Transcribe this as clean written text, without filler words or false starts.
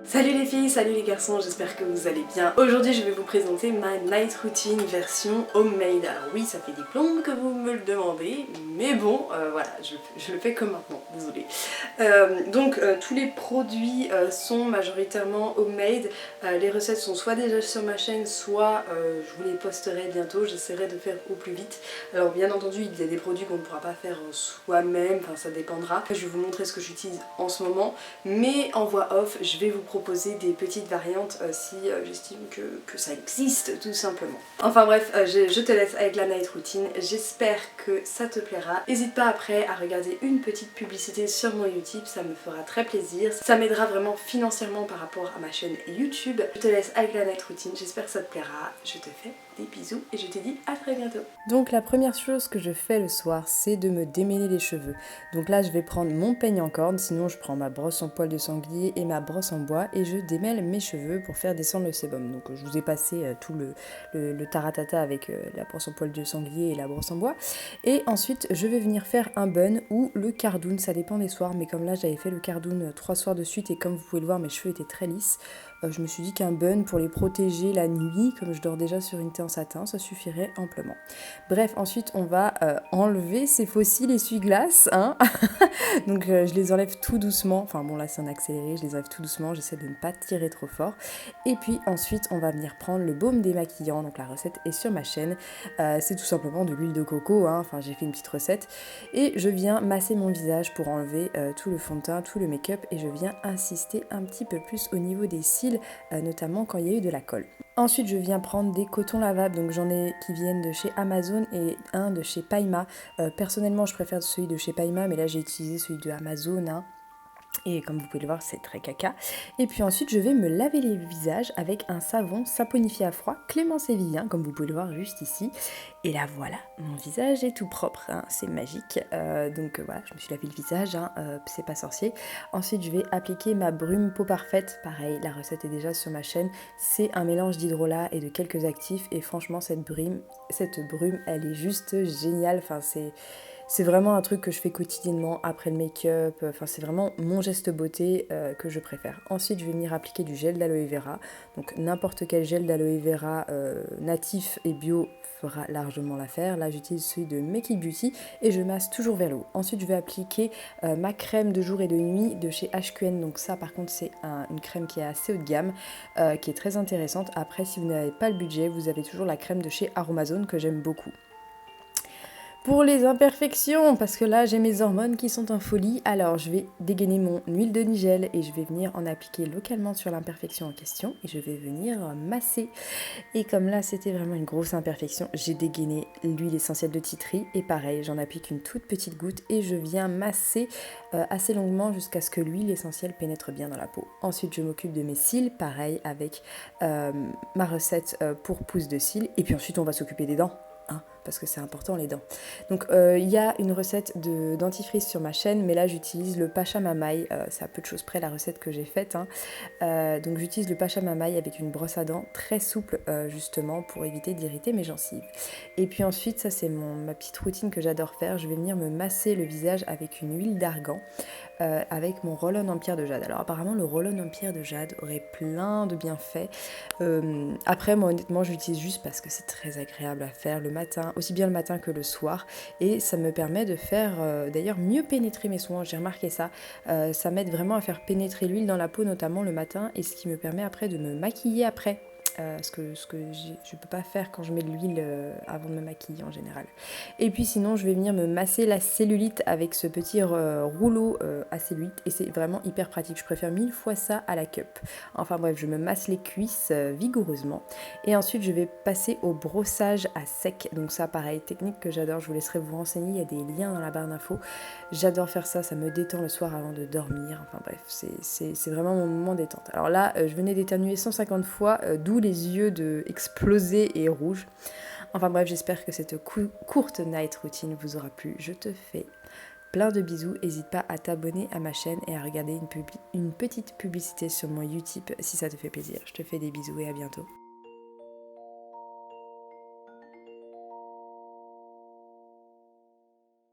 Salut les filles, salut les garçons, j'espère que vous allez bien. Aujourd'hui je vais vous présenter ma night routine version homemade. Alors oui, ça fait des plombes que vous me le demandez, mais bon, voilà, je le fais comme maintenant, désolée. Tous les produits sont majoritairement homemade. Les recettes sont soit déjà sur ma chaîne, soit je vous les posterai bientôt, j'essaierai de faire au plus vite. Alors bien entendu, il y a des produits qu'on ne pourra pas faire soi-même, enfin ça dépendra. Je vais vous montrer ce que j'utilise en ce moment, mais en voix off, je vais vous proposer des petites variantes si j'estime que ça existe tout simplement. Enfin bref, je te laisse avec la night routine, j'espère que ça te plaira. N'hésite pas après à regarder une petite publicité sur mon YouTube, ça me fera très plaisir. Ça m'aidera vraiment financièrement par rapport à ma chaîne YouTube. Je te laisse avec la night routine, j'espère que ça te plaira. Je te fais des bisous et je te dis à très bientôt. Donc la première chose que je fais le soir, c'est de me démêler les cheveux. Donc là je vais prendre mon peigne en corde, sinon je prends ma brosse en poil de sanglier et ma brosse en bois et je démêle mes cheveux pour faire descendre le sébum. Donc je vous ai passé tout le taratata avec la brosse en poil de sanglier et la brosse en bois. Et ensuite je vais venir faire un bun ou le cardoon, ça dépend des soirs, mais comme là j'avais fait le cardoon 3 soirs de suite et comme vous pouvez le voir mes cheveux étaient très lisses, je me suis dit qu'un bun pour les protéger la nuit, comme je dors déjà sur une thé en satin, ça suffirait amplement. Bref, ensuite on va enlever ces fossiles essuie-glaces, hein. Donc je les enlève tout doucement, enfin bon là c'est en accéléré, je les enlève tout doucement, j'essaie de ne pas tirer trop fort. Et puis ensuite on va venir prendre le baume démaquillant, donc la recette est sur ma chaîne, c'est tout simplement de l'huile de coco, hein. Enfin j'ai fait une petite recette. Et je viens masser mon visage pour enlever tout le fond de teint, tout le make-up et je viens insister un petit peu plus au niveau des cils, notamment quand il y a eu de la colle. Ensuite, je viens prendre des cotons lavables, donc j'en ai qui viennent de chez Amazon et un de chez Paima. Personnellement, je préfère celui de chez Paima, mais là j'ai utilisé celui de Amazon, hein. Et comme vous pouvez le voir, c'est très caca. Et puis ensuite, je vais me laver les visages avec un savon saponifié à froid, Clément Sévillien, comme vous pouvez le voir juste ici. Et là, voilà, mon visage est tout propre, hein, c'est magique. Voilà, je me suis lavé le visage, hein, c'est pas sorcier. Ensuite, je vais appliquer ma brume peau parfaite. Pareil, la recette est déjà sur ma chaîne. C'est un mélange d'hydrolat et de quelques actifs. Et franchement, cette brume, elle est juste géniale. Enfin, c'est vraiment un truc que je fais quotidiennement après le make-up, enfin c'est vraiment mon geste beauté que je préfère. Ensuite je vais venir appliquer du gel d'aloe vera, donc n'importe quel gel d'aloe vera natif et bio fera largement l'affaire. Là j'utilise celui de Make It Beauty et je masse toujours vers le haut. Ensuite je vais appliquer ma crème de jour et de nuit de chez HQN, donc ça par contre c'est une crème qui est assez haut de gamme, qui est très intéressante. Après si vous n'avez pas le budget, vous avez toujours la crème de chez Aromazone que j'aime beaucoup. Pour les imperfections, parce que là j'ai mes hormones qui sont en folie, alors je vais dégainer mon huile de nigel et je vais venir en appliquer localement sur l'imperfection en question et je vais venir masser. Et comme là c'était vraiment une grosse imperfection, j'ai dégainé l'huile essentielle de tea tree et pareil, j'en applique une toute petite goutte et je viens masser assez longuement jusqu'à ce que l'huile essentielle pénètre bien dans la peau. Ensuite je m'occupe de mes cils, pareil avec ma recette pour pousse de cils et puis ensuite on va s'occuper des dents. Hein, parce que c'est important les dents. Donc il y a une recette de dentifrice sur ma chaîne, mais là j'utilise le Pachamamaï, c'est à peu de choses près la recette que j'ai faite, hein. Donc j'utilise le Pachamamaï avec une brosse à dents très souple justement pour éviter d'irriter mes gencives. Et puis ensuite, ça c'est ma petite routine que j'adore faire, je vais venir me masser le visage avec une huile d'argan. Avec mon roll-on en pierre de jade. Alors apparemment le roll-on en pierre de jade aurait plein de bienfaits. Après moi honnêtement je l'utilise juste parce que c'est très agréable à faire le matin, aussi bien le matin que le soir. Et ça me permet de faire d'ailleurs mieux pénétrer mes soins, j'ai remarqué ça. Ça m'aide vraiment à faire pénétrer l'huile dans la peau notamment le matin et ce qui me permet après de me maquiller après. Ce que je peux pas faire quand je mets de l'huile avant de me maquiller en général. Et puis sinon je vais venir me masser la cellulite avec ce petit rouleau à cellulite et c'est vraiment hyper pratique, je préfère 1000 fois ça à la cup. Enfin bref, je me masse les cuisses vigoureusement et ensuite je vais passer au brossage à sec. Donc ça pareil, technique que j'adore, je vous laisserai vous renseigner, il y a des liens dans la barre d'infos. J'adore faire ça, ça me détend le soir avant de dormir. Enfin bref, c'est vraiment mon moment détente. Alors là, je venais d'éternuer 150 fois, d'où les yeux explosés et rouges. Enfin bref, j'espère que cette courte night routine vous aura plu. Je te fais plein de bisous. N'hésite pas à t'abonner à ma chaîne et à regarder une petite publicité sur mon Utip si ça te fait plaisir. Je te fais des bisous et à bientôt.